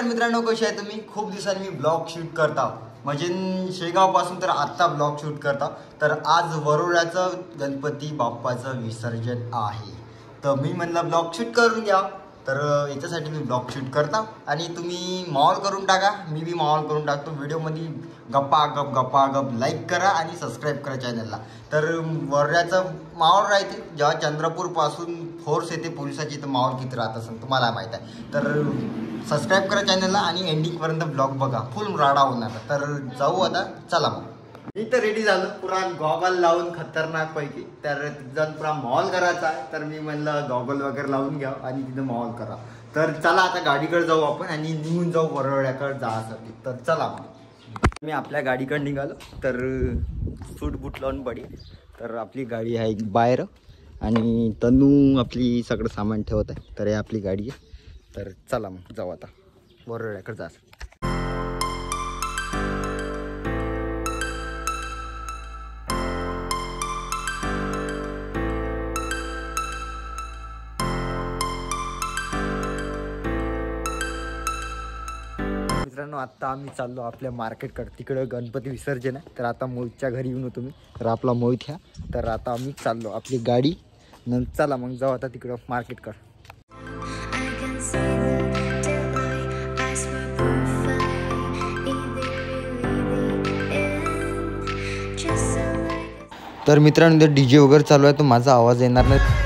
नमस्कार मित्रांनो, कसे आहे तुम्ही? खूप दिवसांनी मी ब्लॉग शूट करता म्हणजे शेगावपासून तर आत्ता ब्लॉग शूट करता. तर आज वरोड्याचं गणपती बाप्पाचं विसर्जन आहे, तर मी म्हणलं ब्लॉग शूट करून घ्या. तर याच्यासाठी मी ब्लॉग शूट करता आणि तुम्ही माहोल करून टाका, मी बी माहोल करून टाकतो व्हिडिओमध्ये. गप्पा गप लाईक करा आणि सबस्क्राईब करा चॅनलला. तर वरोड्याचं माहोल राहते जेव्हा चंद्रपूरपासून फोर्स येते पोलिसाची, तर माहोल किती राहत असेल तुम्हाला माहीत आहे. तर सबस्क्राईब करा चॅनलला आणि एंडिंगपर्यंत ब्लॉग बघा, फुल राडा होणार. तर जाऊ आता, चला मग. मी तर रेडी झालो पुरा गॉगल लावून खतरनाक पैकी. तर तिथं पुरा माहोल करायचा आहे, तर मी म्हणलं गॉगल वगैरे लावून घ्या आणि तिथं माहोल करा. तर चला आता गाडीकडे जाऊ आपण आणि निघून जाऊ वरोड्याकडे जायसाठी. तर चला मग. मी आपल्या गाडीकडे निघालो, तर सूट बूट लावून पडी. तर आपली गाडी आहे बाहेर आणि तनू आपली सगळं सामान ठेवत आहे. तर हे आपली गाडी आहे. तर चला मग जाऊ आता वरोड्याकडे जायचं. मित्रांनो, आत्ता आम्ही चाललो आपल्या मार्केटकडे. तिकडं गणपती विसर्जन आहे, तर आता मोहितच्या घरी येऊन होतो मी. तर आपला मोहित ह्या. तर आता आम्ही चाललो आपली गाडी चला मग जाऊ आता तिकडं मार्केटकडे. तर मित्रांनो, DJ वगैरे चालू आहे, तर माझा आवाज येणार नाही.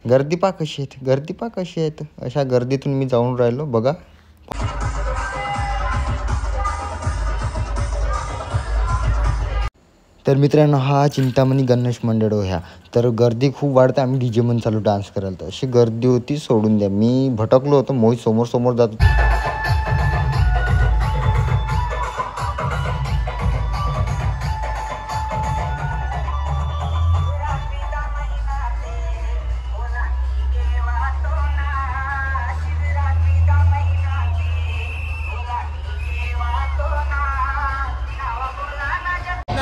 गर्दी पा कशी आहेत, गर्दी पा कशी आहेत. अशा गर्दीतून मी जाऊन राहिलो बघा. तर मित्रांनो, हा चिंतामणी गणेश मंडळ ह्या. तर गर्दी खूप वाढते. आम्ही डीजे मन चालू डान्स करायला, तर अशी गर्दी होती सोडून द्या. मी भटकलो होतो, मोहित समोर समोर जात होतो.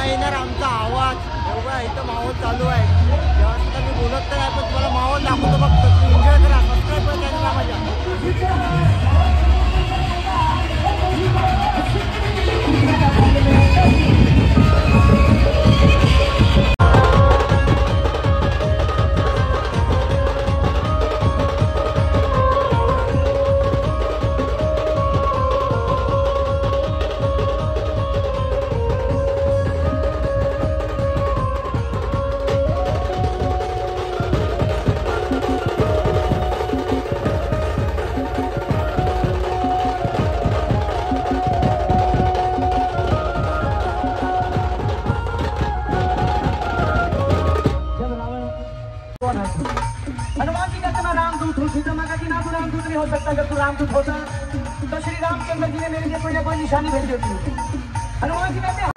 येणार आमचा आवाज एवढा इथं माहोल चालू आहे. जास्त मी बोलत तर आहे, पण तुम्हाला माहोल दाखवतो. फक्त तुम्ही एन्जॉय करा. सबस्क्राईब करा चॅनलला माझ्या. हनुमान जी कहते मैं रामदूत हूँ, सीता माँ कहती ना तू रामदूत नहीं हो सकता. जब तू रामदूत होता तो श्री रामचंद्र जी ने मेरे लिए कोई ना कोई निशानी भेज देती. हनुमान जी कहते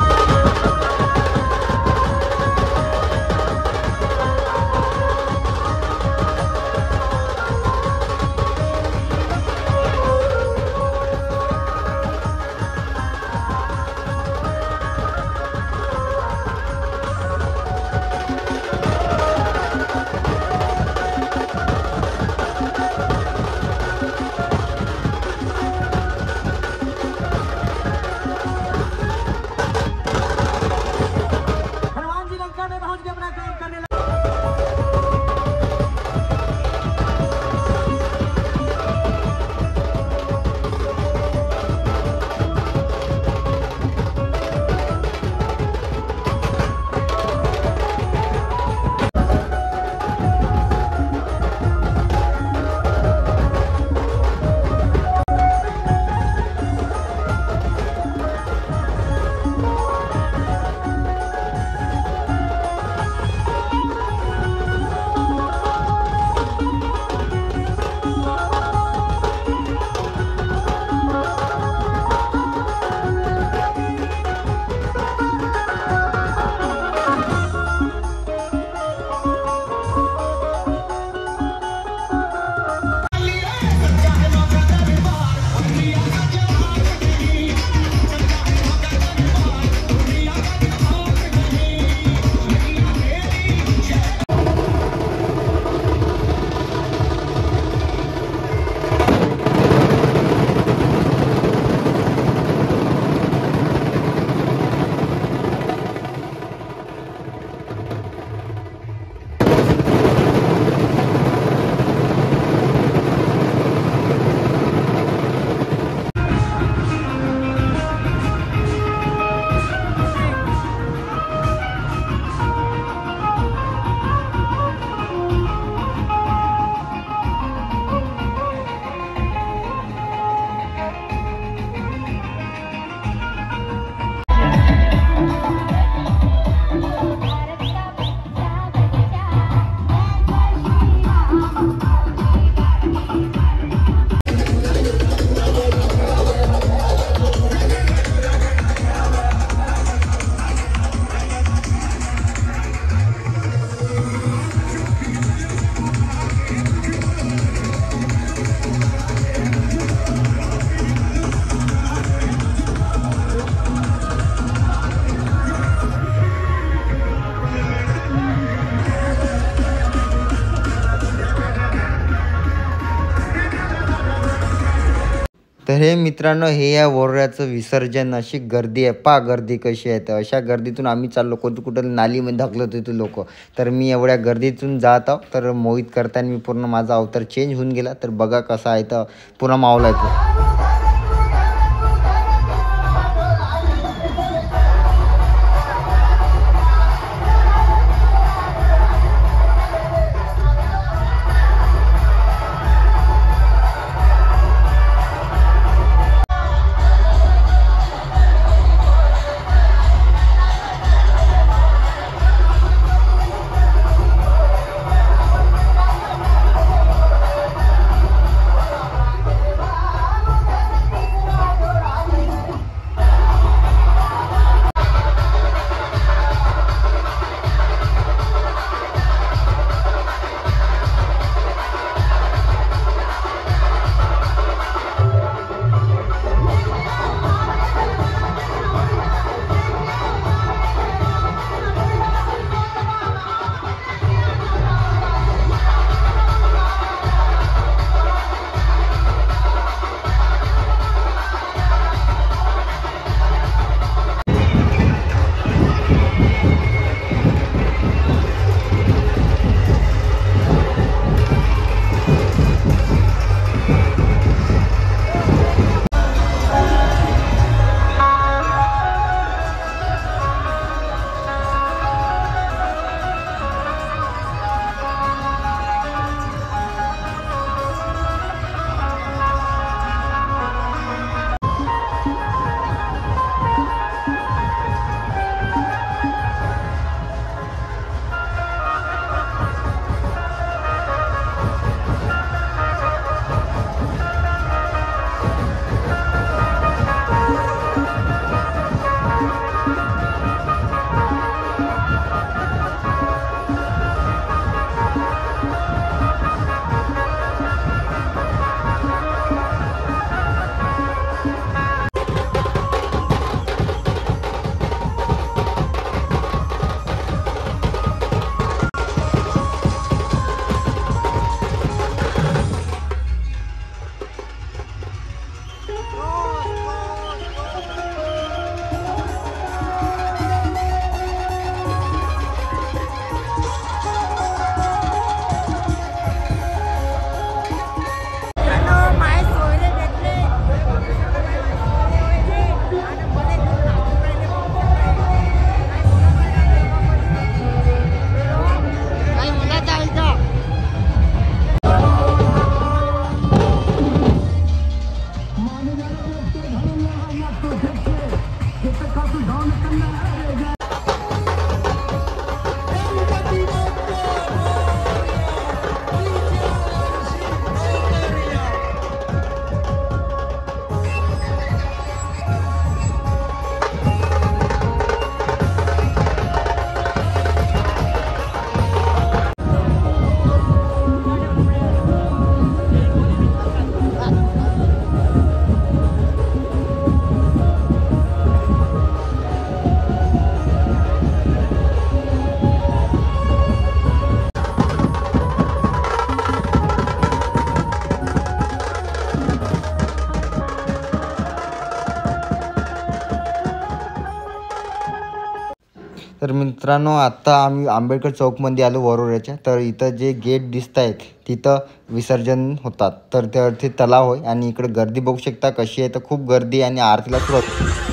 तर हे मित्रांनो, हे या वरोऱ्याचं विसर्जन. अशी गर्दी आहे, पा गर्दी कशी आहे. तर अशा गर्दीतून आम्ही चाललो, कुठं नालीमध्ये ढकलत होते लोक. तर मी एवढ्या गर्दीतून जात आहो. तर मोहित करताना मी पूर्ण माझा अवतार चेंज होऊन गेला. तर बघा कसा आहे, तर पुन्हा मावला आहे. तर मित्रांनो, आत्ता आम्ही आंबेडकर चौकमध्ये आलो वरोऱ्याच्या. तर इथं जे गेट दिसत आहेत तिथं विसर्जन होतात. तर ते तलाव होय आणि इकडे गर्दी बघू शकता कशी आहे. तर खूप गर्दी आणि आरतीला सुरुवात.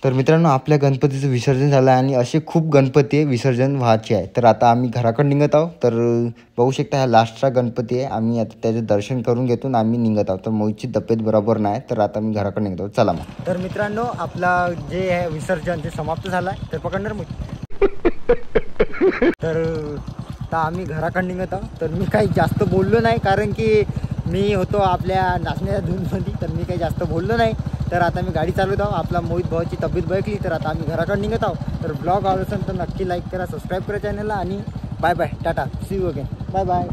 तर मित्रांनो आपल्या गणपतीचं विसर्जन झालं आहे आणि असे खूप गणपती विसर्जन व्हायचे आहे. तर आता आम्ही घराकडे निघत आहोत. तर बघू शकता हा लास्टचा गणपती आहे. आम्ही आता त्याचं दर्शन करून घेतो आणि आम्ही निघत आहोत. तर मोहितची तब्येत बरोबर नाही तर आता मी घराकडे निघतो. चला मग. तर मित्रांनो आपला जे आहे विसर्जन ते समाप्त झालं आहे. तर पकडणार मग तर आता आम्ही घराकडे निघत आहोत. तर मी काही जास्त बोललो नाही कारण की मी होतो आपल्या नाचण्याच्या धूनमध्ये. तर मी काही जास्त बोललो नाही. तर आता मी गाडी चालवत आहोत. आपला मोहित भावाची तब्येत बघली तर आता आम्ही घराकडे निघत आहोत. तर ब्लॉग आवडत असेल तर नक्की लाईक करा, सबस्क्राईब करा चॅनलला आणि bye bye, tata, see you again, bye bye.